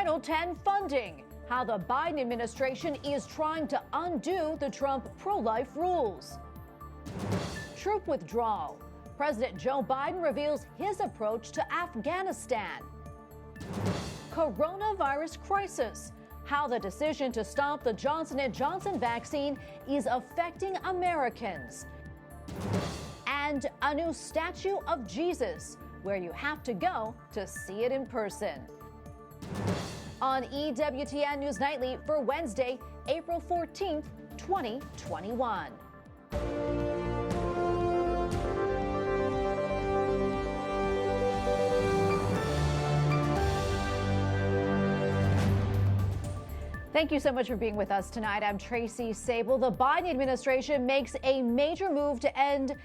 Title 10 funding, how the Biden administration is trying to undo the Trump pro-life rules. Troop withdrawal. President Joe Biden reveals his approach to Afghanistan. Coronavirus crisis. How the decision to stop the Johnson & Johnson vaccine is affecting Americans. And a new statue of Jesus, where you have to go to see it in person. On EWTN News Nightly for Wednesday, April 14th, 2021. Thank you so much for being with us tonight. I'm Tracy Sable. The Biden administration makes a major move to aid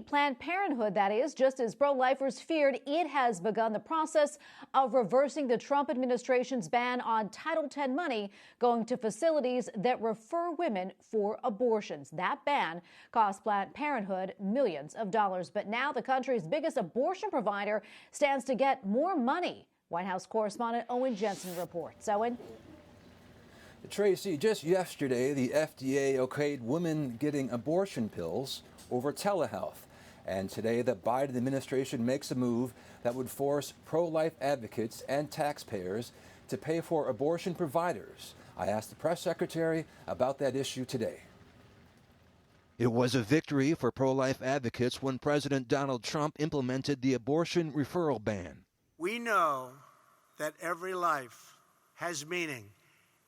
Planned Parenthood, that is, just as pro-lifers feared. It has begun the process of reversing the Trump administration's ban on Title 10 money going to facilities that refer women for abortions. That ban cost Planned Parenthood millions of dollars. But now the country's biggest abortion provider stands to get more money. White House correspondent Owen Jensen reports. Owen? Tracy, just yesterday, the FDA okayed women getting abortion pills over telehealth. And today, the Biden administration makes a move that would force pro-life advocates and taxpayers to pay for abortion providers. I asked the press secretary about that issue today. It was a victory for pro-life advocates when President Donald Trump implemented the abortion referral ban. We know that every life has meaning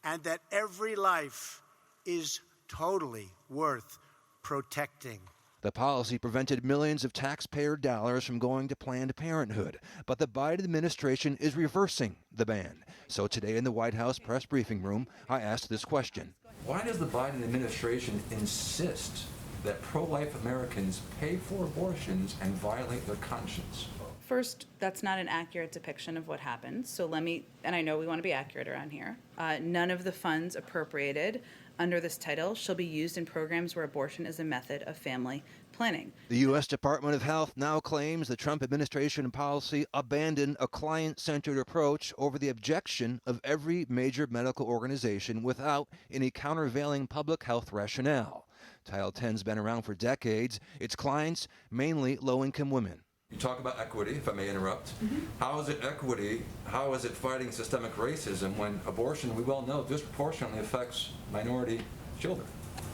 and that every life is totally worth protecting. The policy prevented millions of taxpayer dollars from going to Planned Parenthood, but the Biden administration is reversing the ban. So today in the White House press briefing room, I asked this question. Why does the Biden administration insist that pro-life Americans pay for abortions and violate their conscience? First, that's not an accurate depiction of what happened. So and I know we want to be accurate around here. None of the funds appropriated under this title shall be used in programs where abortion is a method of family planning. The U.S. Department of Health now claims the Trump administration policy abandoned a client-centered approach over the objection of every major medical organization without any countervailing public health rationale. Title 10's been around for decades. Its clients, mainly low-income women. You talk about equity, if I may interrupt. How is it equity? How is it fighting systemic racism when abortion, we well know, disproportionately affects minority children?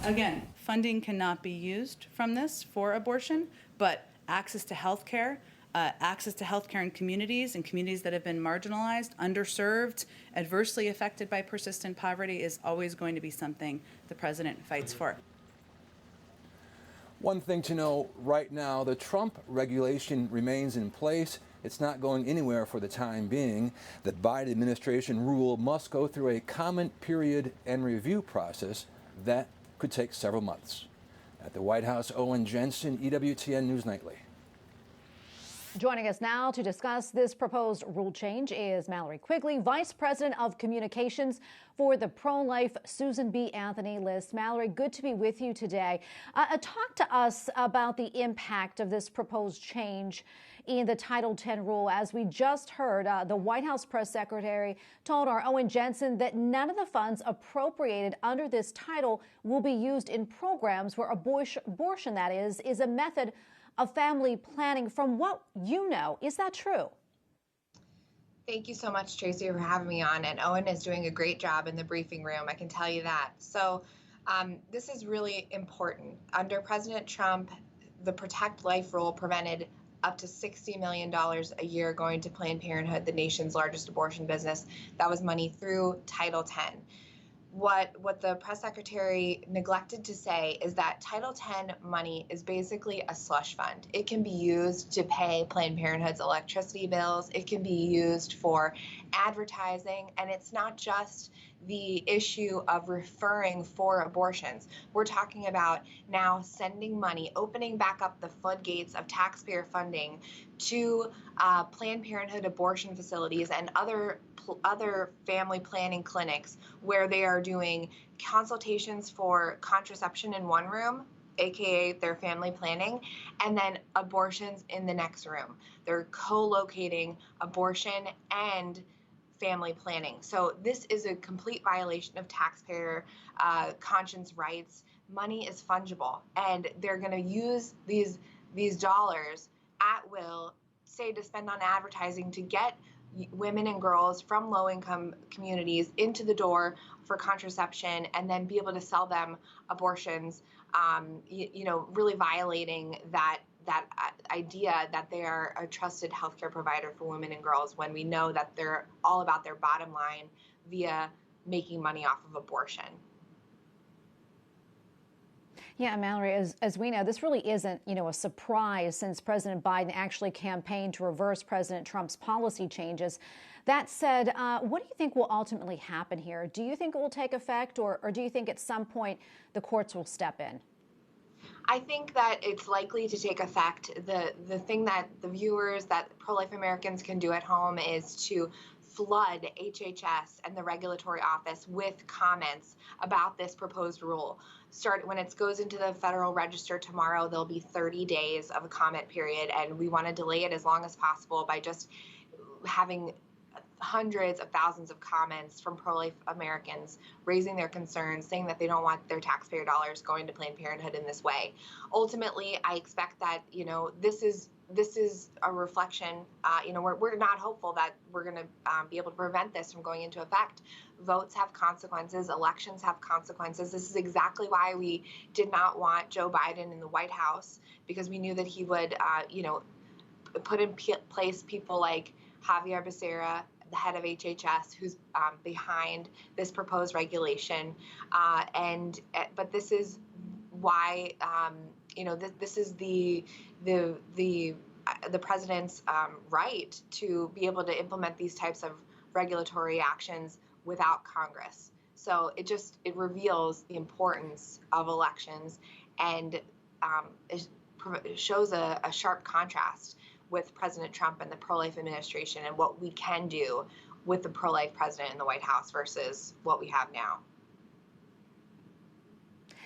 Again, funding cannot be used from this for abortion, but access to health care in communities that have been marginalized, underserved, adversely affected by persistent poverty is always going to be something the president fights for. One thing to know right now, the Trump regulation remains in place. It's not going anywhere for the time being. The Biden administration rule must go through a comment period and review process that could take several months. At the White House, Owen Jensen, EWTN News Nightly. Joining us now to discuss this proposed rule change is Mallory Quigley, Vice President of Communications for the pro-life Susan B. Anthony list. Mallory, good to be with you today. Talk to us about the impact of this proposed change in the Title 10 rule. As we just heard, the White House press secretary told our Owen Jensen that none of the funds appropriated under this title will be used in programs where abortion, that is a method of family planning. From what you know, is that true? Thank you so much, Tracy, for having me on. And Owen is doing a great job in the briefing room, I can tell you that. So this is really important. Under President Trump, the Protect Life rule prevented up to $60 million a year going to Planned Parenthood, the nation's largest abortion business. That was money through Title 10. What the press secretary neglected to say is that Title 10 money is basically a slush fund. It can be used to pay Planned Parenthood's electricity bills. It can be used for advertising. And it's not just the issue of referring for abortions. We're talking about now sending money, opening back up the floodgates of taxpayer funding to Planned Parenthood abortion facilities and other family planning clinics where they are doing consultations for contraception in one room, aka their family planning, and then abortions in the next room. They're co-locating abortion and family planning. So this is a complete violation of taxpayer conscience rights. Money is fungible, and they're going to use these dollars at will, say, to spend on advertising to get women and girls from low-income communities into the door for contraception, and then be able to sell them abortions, really violating that idea that they are a trusted healthcare provider for women and girls, when we know that they're all about their bottom line via making money off of abortion. Yeah, Mallory, as we know, this really isn't, a surprise, since President Biden actually campaigned to reverse President Trump's policy changes. That said, what do you think will ultimately happen here? Do you think it will take effect, or do you think at some point the courts will step in? I think that it's likely to take effect. The thing that the viewers, that pro-life Americans can do at home, is to flood HHS and the regulatory office with comments about this proposed rule. When it goes into the Federal Register tomorrow, there'll be 30 days of a comment period, and we want to delay it as long as possible by just having hundreds of thousands of comments from pro-life Americans raising their concerns, saying that they don't want their taxpayer dollars going to Planned Parenthood in this way. Ultimately, I expect that, this is a reflection. We're not hopeful that we're going to be able to prevent this from going into effect. Votes have consequences. Elections have consequences. This is exactly why we did not want Joe Biden in the White House, because we knew that he would, put in place people like Javier Becerra, the head of HHS, who's behind this proposed regulation. But this is why, this is the president's right to be able to implement these types of regulatory actions without Congress. So it reveals the importance of elections, and it shows a sharp contrast with President Trump and the pro-life administration, and what we can do with the pro-life president in the White House versus what we have now.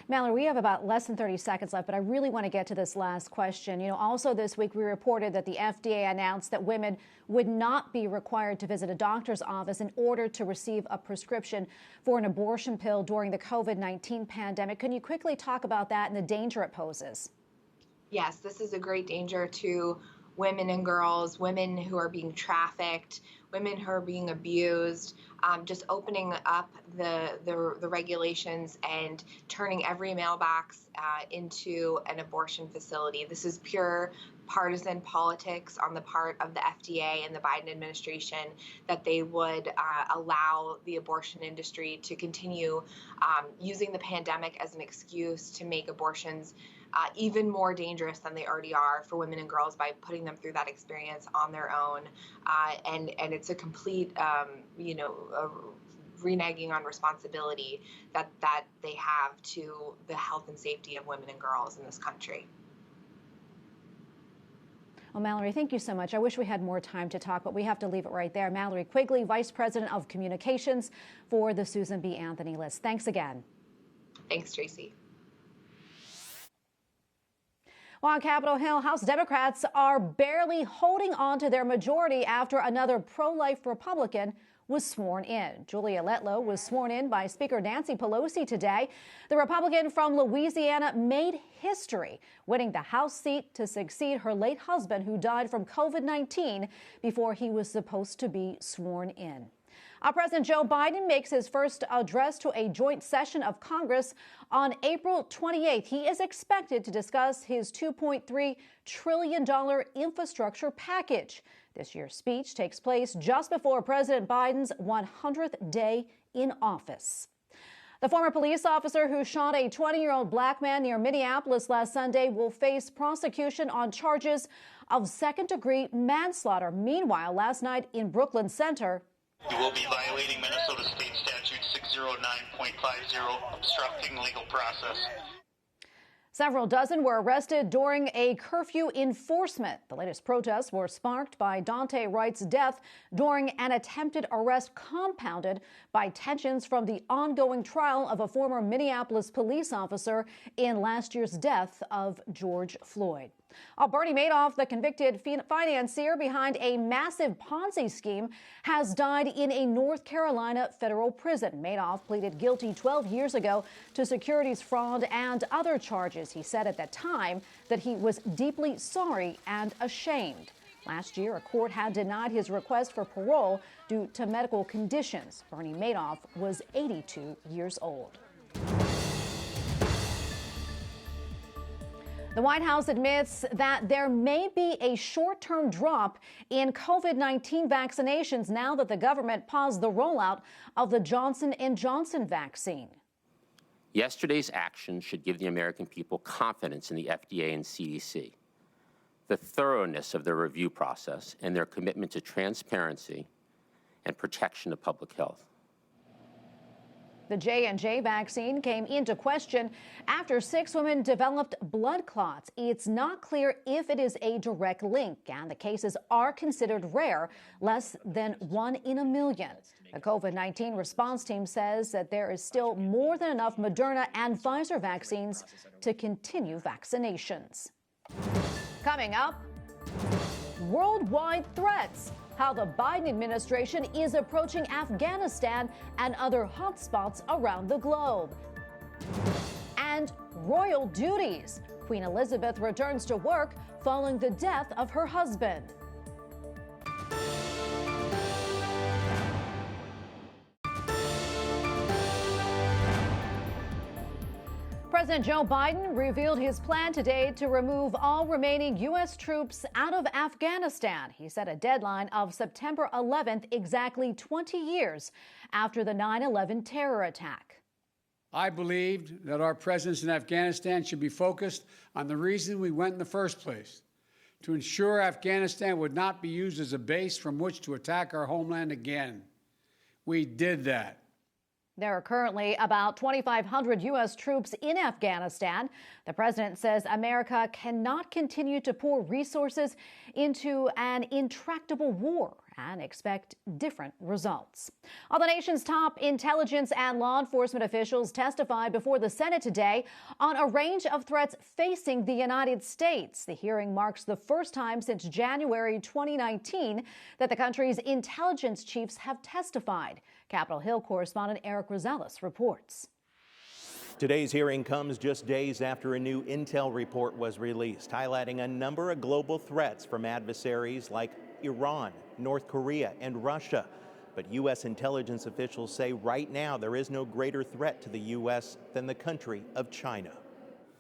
Mallory, we have about less than 30 seconds left, but I really want to get to this last question. Also this week we reported that the FDA announced that women would not be required to visit a doctor's office in order to receive a prescription for an abortion pill during the COVID-19 pandemic. Can you quickly talk about that and the danger it poses? Yes, this is a great danger to women and girls, women who are being trafficked, women who are being abused, just opening up the regulations and turning every mailbox into an abortion facility. This is pure partisan politics on the part of the FDA and the Biden administration, that they would allow the abortion industry to continue using the pandemic as an excuse to make abortions even more dangerous than they already are for women and girls, by putting them through that experience on their own. And it's a complete, reneging on responsibility that they have to the health and safety of women and girls in this country. Well, Mallory, thank you so much. I wish we had more time to talk, but we have to leave it right there. Mallory Quigley, Vice President of Communications for the Susan B. Anthony list. Thanks again. Thanks, Tracy. Well, on Capitol Hill, House Democrats are barely holding on to their majority after another pro-life Republican was sworn in. Julia Letlow was sworn in by Speaker Nancy Pelosi today. The Republican from Louisiana made history, winning the House seat to succeed her late husband, who died from COVID-19 before he was supposed to be sworn in. President Joe Biden makes his first address to a joint session of Congress on April 28th. He is expected to discuss his $2.3 trillion infrastructure package. This year's speech takes place just before President Biden's 100th day in office. The former police officer who shot a 20-year-old black man near Minneapolis last Sunday will face prosecution on charges of second-degree manslaughter. Meanwhile, last night in Brooklyn Center, you will be violating Minnesota State Statute 609.50, obstructing legal process. Several dozen were arrested during a curfew enforcement. The latest protests were sparked by Daunte Wright's death during an attempted arrest, compounded by tensions from the ongoing trial of a former Minneapolis police officer in last year's death of George Floyd. Bernie Madoff, the convicted financier behind a massive Ponzi scheme, has died in a North Carolina federal prison. Madoff pleaded guilty 12 years ago to securities fraud and other charges. He said at that time that he was deeply sorry and ashamed. Last year, a court had denied his request for parole due to medical conditions. Bernie Madoff was 82 years old. The White House admits that there may be a short-term drop in COVID-19 vaccinations now that the government paused the rollout of the Johnson & Johnson vaccine. Yesterday's action should give the American people confidence in the FDA and CDC, the thoroughness of their review process, and their commitment to transparency and protection of public health. The J&J vaccine came into question after 6 women developed blood clots. It's not clear if it is a direct link, and the cases are considered rare, less than 1 in a million. The COVID-19 response team says that there is still more than enough Moderna and Pfizer vaccines to continue vaccinations. Coming up, worldwide threats. How the Biden administration is approaching Afghanistan and other hotspots around the globe. And royal duties. Queen Elizabeth returns to work following the death of her husband. President Joe Biden revealed his plan today to remove all remaining U.S. troops out of Afghanistan. He set a deadline of September 11th, exactly 20 years after the 9/11 terror attack. I believed that our presence in Afghanistan should be focused on the reason we went in the first place, to ensure Afghanistan would not be used as a base from which to attack our homeland again. We did that. There are currently about 2,500 U.S. troops in Afghanistan. The president says America cannot continue to pour resources into an intractable war and expect different results. All the nation's top intelligence and law enforcement officials testified before the Senate today on a range of threats facing the United States. The hearing marks the first time since January 2019 that the country's intelligence chiefs have testified. Capitol Hill correspondent Eric Rosales reports. Today's hearing comes just days after a new intel report was released, highlighting a number of global threats from adversaries like Iran, North Korea, and Russia. But U.S. intelligence officials say right now there is no greater threat to the U.S. than the country of China.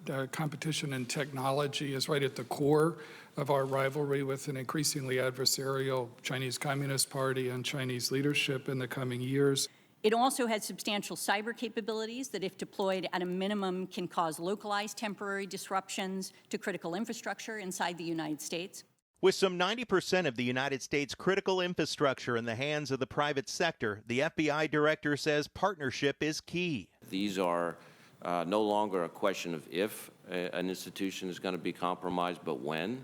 The competition in technology is right at the core of our rivalry with an increasingly adversarial Chinese Communist Party and Chinese leadership in the coming years. It also has substantial cyber capabilities that, if deployed at a minimum, can cause localized temporary disruptions to critical infrastructure inside the United States. With some 90% of the United States' critical infrastructure in the hands of the private sector, the FBI director says partnership is key. These are no longer a question of if an institution is going to be compromised, but when.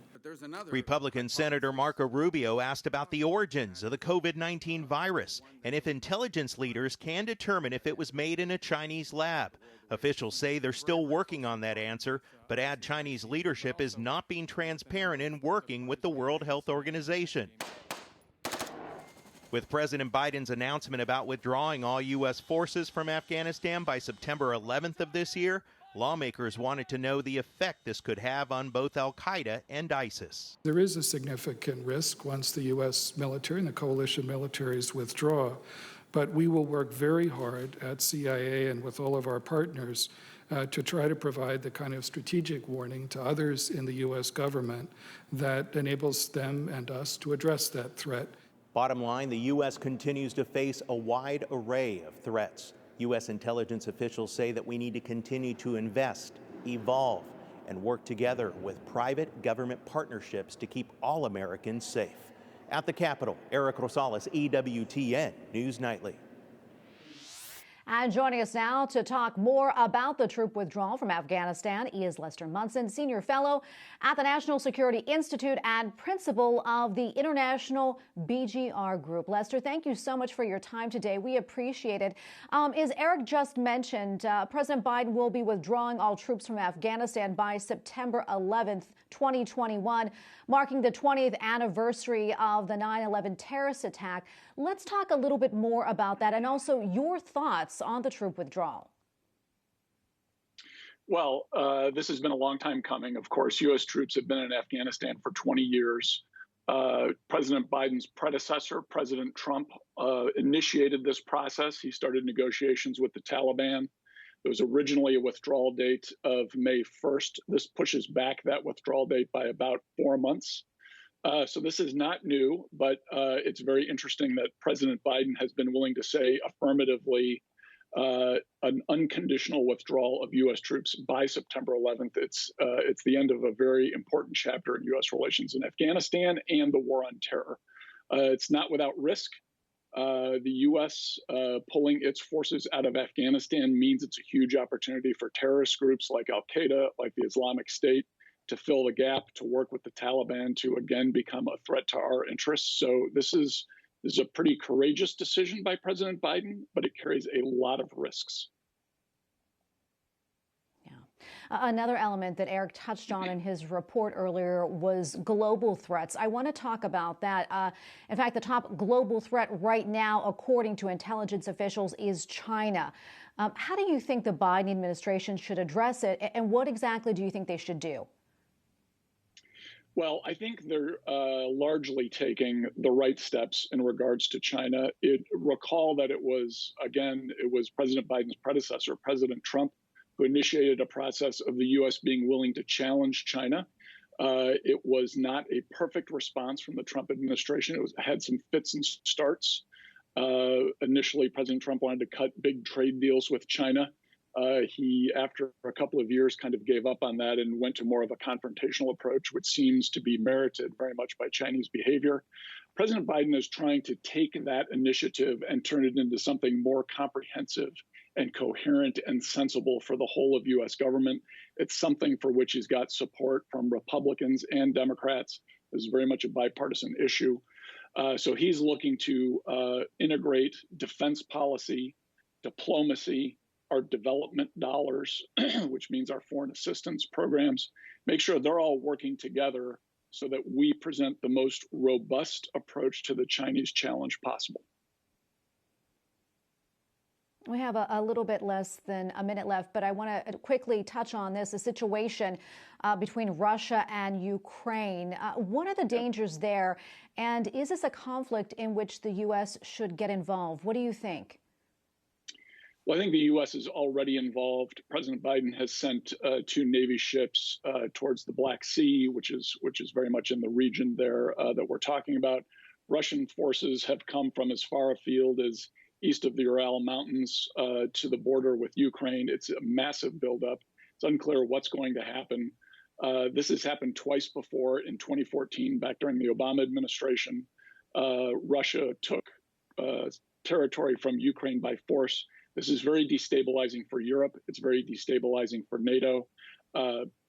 Republican Senator Marco Rubio asked about the origins of the COVID-19 virus and if intelligence leaders can determine if it was made in a Chinese lab. Officials say they're still working on that answer, but add Chinese leadership is not being transparent in working with the World Health Organization. With President Biden's announcement about withdrawing all U.S. forces from Afghanistan by September 11th of this year, lawmakers wanted to know the effect this could have on both al-Qaeda and ISIS. There is a significant risk once the U.S. military and the coalition militaries withdraw, but we will work very hard at CIA and with all of our partners to try to provide the kind of strategic warning to others in the U.S. government that enables them and us to address that threat. Bottom line, the U.S. continues to face a wide array of threats. U.S. intelligence officials say that we need to continue to invest, evolve, and work together with private government partnerships to keep all Americans safe. At the Capitol, Eric Rosales, EWTN News Nightly. And joining us now to talk more about the troop withdrawal from Afghanistan is Lester Munson, Senior Fellow at the National Security Institute and Principal of the International BGR Group. Lester, thank you so much for your time today. We appreciate it. As Eric just mentioned, President Biden will be withdrawing all troops from Afghanistan by September 11th, 2021, marking the 20th anniversary of the 9/11 terrorist attack. Let's talk a little bit more about that and also your thoughts on the troop withdrawal. Well, this has been a long time coming. Of course, U.S. troops have been in Afghanistan for 20 years. President Biden's predecessor, President Trump, initiated this process. He started negotiations with the Taliban. There was originally a withdrawal date of May 1st. This pushes back that withdrawal date by about 4 months. So this is not new, but it's very interesting that President Biden has been willing to say affirmatively an unconditional withdrawal of U.S. troops by September 11th. It's the end of a very important chapter in U.S. relations in Afghanistan and the war on terror. It's not without risk. The U.S. Pulling its forces out of Afghanistan means it's a huge opportunity for terrorist groups like Al-Qaeda, like the Islamic State, to fill the gap, to work with the Taliban to again become a threat to our interests. So this is a pretty courageous decision by President Biden, but it carries a lot of risks. Another element that Eric touched on in his report earlier was global threats. I want to talk about that. In fact, the top global threat right now, according to intelligence officials, is China. How do you think the Biden administration should address it, and what exactly do you think they should do? Well, I think they're largely taking the right steps in regards to China. Recall that it was President Biden's predecessor, President Trump, who initiated a process of the U.S. being willing to challenge China. It was not a perfect response from the Trump administration. It had some fits and starts. Initially, President Trump wanted to cut big trade deals with China. He, after a couple of years, kind of gave up on that and went to more of a confrontational approach, which seems to be merited very much by Chinese behavior. President Biden is trying to take that initiative and turn it into something more comprehensive and coherent and sensible for the whole of U.S. government. It's something for which he's got support from Republicans and Democrats. This is very much a bipartisan issue. So he's looking to integrate defense policy, diplomacy, our development dollars, which means our foreign assistance programs, make sure they're all working together so that we present the most robust approach to the Chinese challenge possible. We have a little bit less than a minute left, but I want to quickly touch on this, the situation between Russia and Ukraine. What are the dangers there? And is this a conflict in which the U.S. should get involved? What do you think? Well, I think the U.S. is already involved. President Biden has sent 2 Navy ships towards the Black Sea, which is very much in the region there that we're talking about. Russian forces have come from as far afield as east of the Ural Mountains to the border with Ukraine. It's a massive buildup. It's unclear what's going to happen. This has happened twice before. In 2014, back during the Obama administration, Russia took territory from Ukraine by force. This is very destabilizing for Europe. It's very destabilizing for NATO.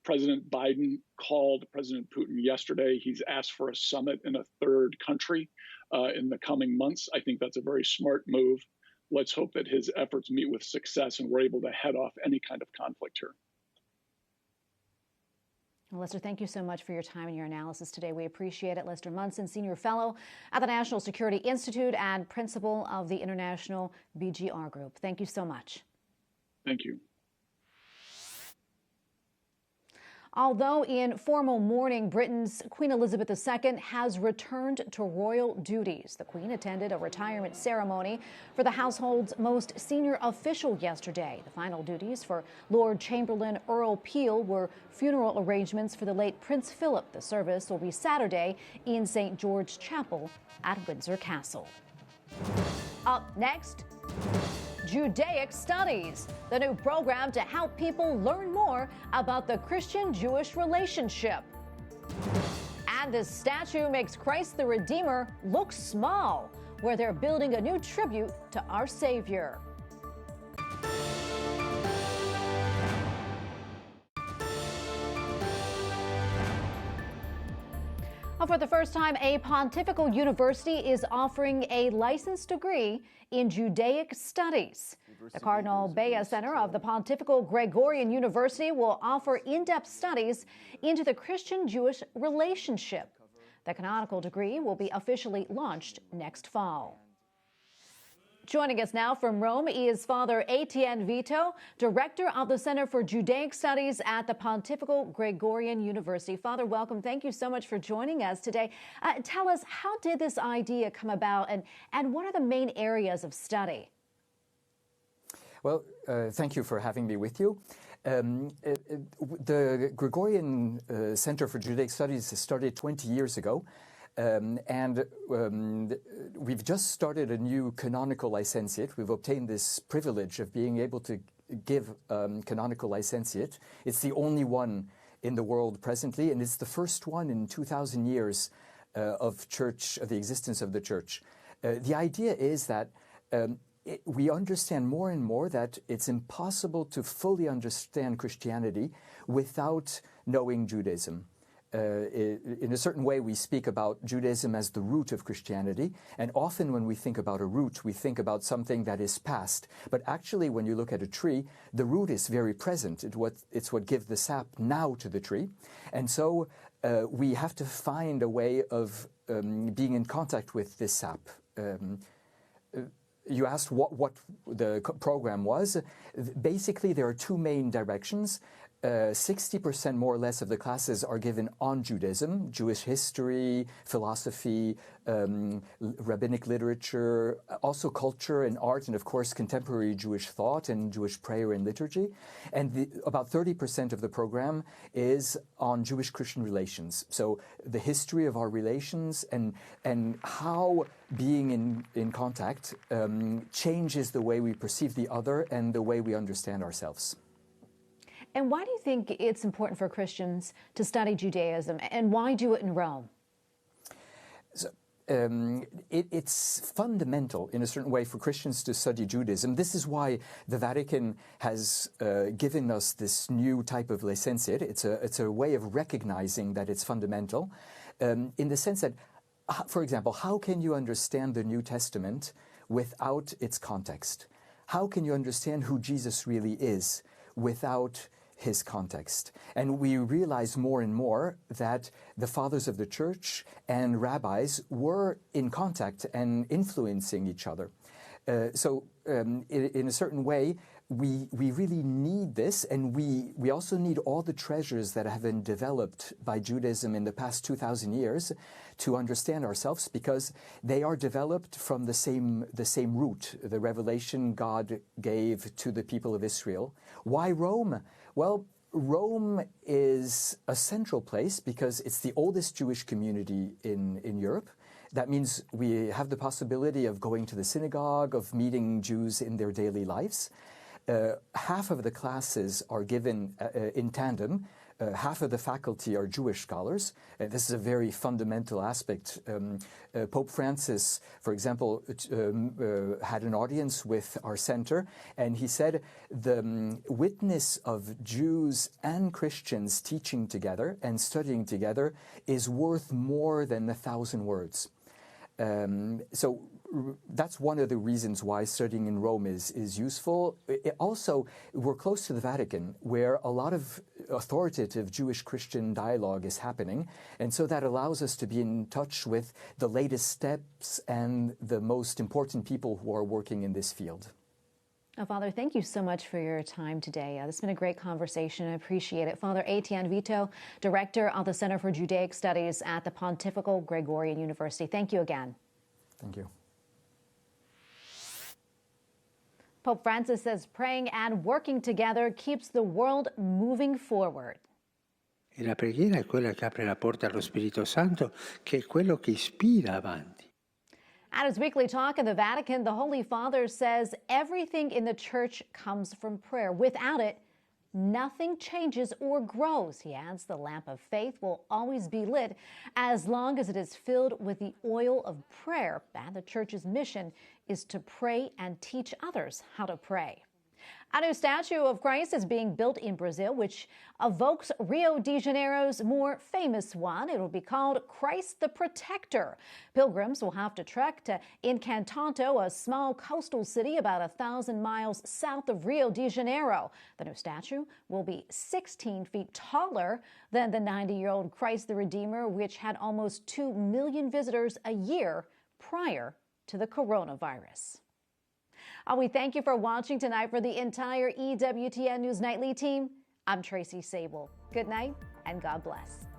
President Biden called President Putin yesterday. He's asked for a summit in a third country in the coming months. I think that's a very smart move. Let's hope that his efforts meet with success and we're able to head off any kind of conflict here. Well, Lester, thank you so much for your time and your analysis today. We appreciate it. Lester Munson, Senior Fellow at the National Security Institute and Principal of the International BGR Group. Thank you so much. Thank you. Although in formal mourning, Britain's Queen Elizabeth II has returned to royal duties. The Queen attended a retirement ceremony for the household's most senior official yesterday. The final duties for Lord Chamberlain Earl Peel were funeral arrangements for the late Prince Philip. The service will be Saturday in St. George's Chapel at Windsor Castle. Up next, JUDAIC Studies, the new program to help people learn more about the Christian-Jewish relationship. And the statue makes Christ the Redeemer look small, where they're building a new tribute to our Savior. For the first time, a pontifical university is offering a licensed degree in Judaic studies. The Cardinal Bea Center of the Pontifical Gregorian University will offer in-depth studies into the Christian-Jewish relationship. The canonical degree will be officially launched next fall. Joining us now from Rome is Father Etienne Vito, Director of the Center for Judaic Studies at the Pontifical Gregorian University. Father, welcome. Thank you so much for joining us today. Tell us, how did this idea come about, and what are the main areas of study? Well, thank you for having me with you. The Gregorian Center for Judaic Studies started 20 years ago. We've just started a new canonical licentiate. We've obtained this privilege of being able to give canonical licentiate. It's the only one in the world presently, and it's the first one in 2,000 years of the existence of the Church. The idea is that we understand more and more that it's impossible to fully understand Christianity without knowing Judaism. In a certain way, we speak about Judaism as the root of Christianity, and often when we think about a root, we think about something that is past. But actually, when you look at a tree, the root is very present. It's what gives the sap now to the tree. And so we have to find a way of being in contact with this sap. You asked what the program was. Basically, there are two main directions. 60% more or less of the classes are given on Judaism, Jewish history, philosophy, rabbinic literature, also culture and art, and of course contemporary Jewish thought and Jewish prayer and liturgy. And about 30% of the program is on Jewish-Christian relations. So the history of our relations and how being in contact changes the way we perceive the other and the way we understand ourselves. And why do you think it's important for Christians to study Judaism, and why do it in Rome? So, it's fundamental in a certain way for Christians to study Judaism. This is why the Vatican has given us this new type of licentiate. It's a way of recognizing that it's fundamental in the sense that, for example, how can you understand the New Testament without its context? How can you understand who Jesus really is without his context? And we realize more and more that the fathers of the church and rabbis were in contact and influencing each other. So in a certain way, we really need this, and we also need all the treasures that have been developed by Judaism in the past 2,000 years to understand ourselves, because they are developed from the same root, the revelation God gave to the people of Israel. Why Rome? Well, Rome is a central place because it's the oldest Jewish community in Europe. That means we have the possibility of going to the synagogue, of meeting Jews in their daily lives. Half of the classes are given in tandem. Half of the faculty are Jewish scholars. This is a very fundamental aspect. Pope Francis, for example, had an audience with our center, and he said the witness of Jews and Christians teaching together and studying together is worth more than 1,000 words. So that's one of the reasons why studying in Rome is useful. Also, we're close to the Vatican, where a lot of authoritative Jewish-Christian dialogue is happening, and so that allows us to be in touch with the latest steps and the most important people who are working in this field. Oh, Father, thank you so much for your time today. This has been a great conversation. I appreciate it. Father Etienne Vito, Director of the Center for Judaic Studies at the Pontifical Gregorian University. Thank you again. Thank you. Pope Francis says praying and working together keeps the world moving forward. E la preghiera è quella che apre la porta allo Spirito Santo, che è quello che ispira avanti. At his weekly talk in the Vatican, the Holy Father says everything in the Church comes from prayer. Without it, nothing changes or grows. He adds the lamp of faith will always be lit as long as it is filled with the oil of prayer. And the Church's mission is to pray and teach others how to pray. A new statue of Christ is being built in Brazil, which evokes Rio de Janeiro's more famous one. It will be called Christ the Protector. Pilgrims will have to trek to Encantanto, a small coastal city about 1,000 miles south of Rio de Janeiro. The new statue will be 16 feet taller than the 90-year-old Christ the Redeemer, which had almost 2 million visitors a year prior to the coronavirus. We thank you for watching tonight. For the entire EWTN News Nightly team, I'm Tracy Sable. Good night and God bless.